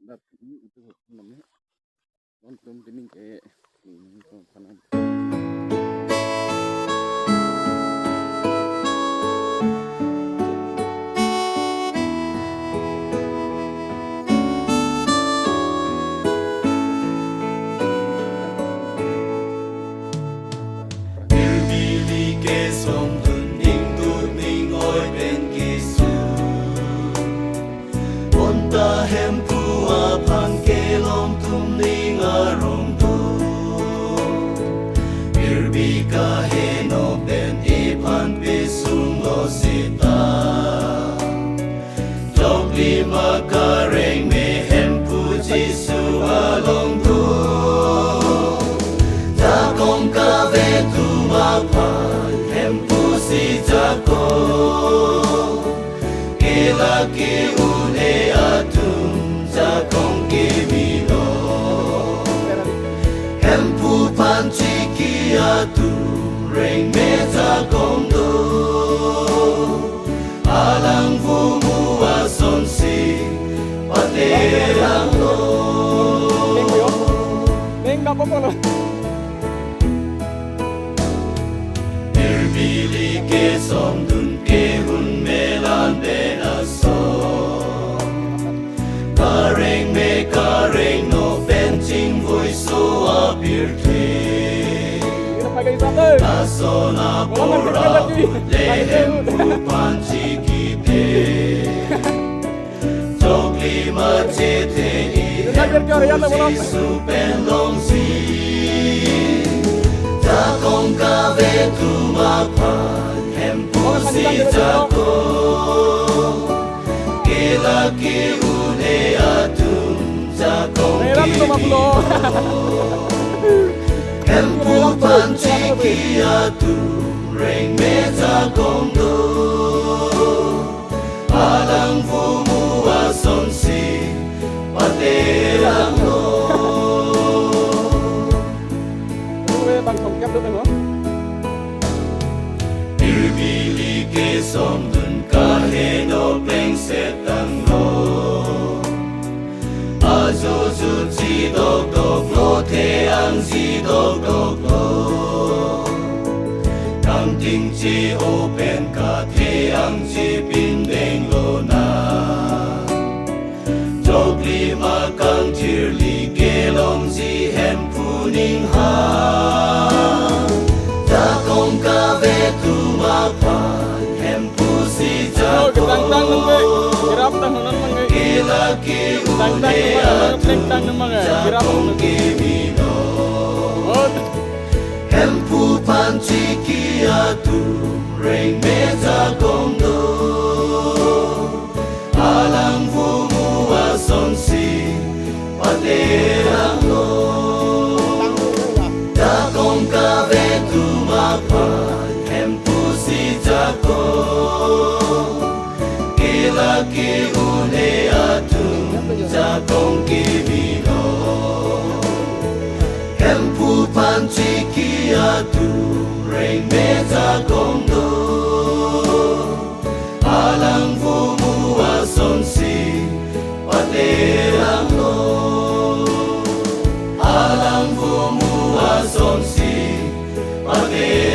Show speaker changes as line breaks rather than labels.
dat ini itu namanya nonton tining kayak ini kanan.
Makareng mehem puji sualong tu Jakong kabe tu mapan hem pusi jakong Kilaki une atum jakong kimino Hem pu panci ki atu reng me jakong do Alang vumu ason si paterang lo
Venga popolo
Terbili ke som dun ke hun melan benaso Kareng no benching vui so apir te Nasona pora lehem pu panci kite Jogli macete i supen long si Jakong kabe tu mapan hem pusi jakong Kilaki une atum jakong kimino Empu panci kiatu reng meza kondo Alang fumu ason si paterang lo Irbili ke som dun kahe no pleng setang lo Ajo ju ji dok dok lo te ang ji dok dok lo Kang ting ji open ka te ang ji bin deng lo na Jok lima kang jir li ke long ji hem pu ning ha Jakong ka ve tu ma pa hem pu si jakong Kilaki une atum jakong kimino Empu panci kiatu reng meza kondo Alang fumu ason si paterang lo Jakong kabe tu mapan empu si jakong Kilaki une atum jakong kimino Empu panci kiatu reng meza kondo Alang fumu ason si paterang lo Alang fumu ason si paterang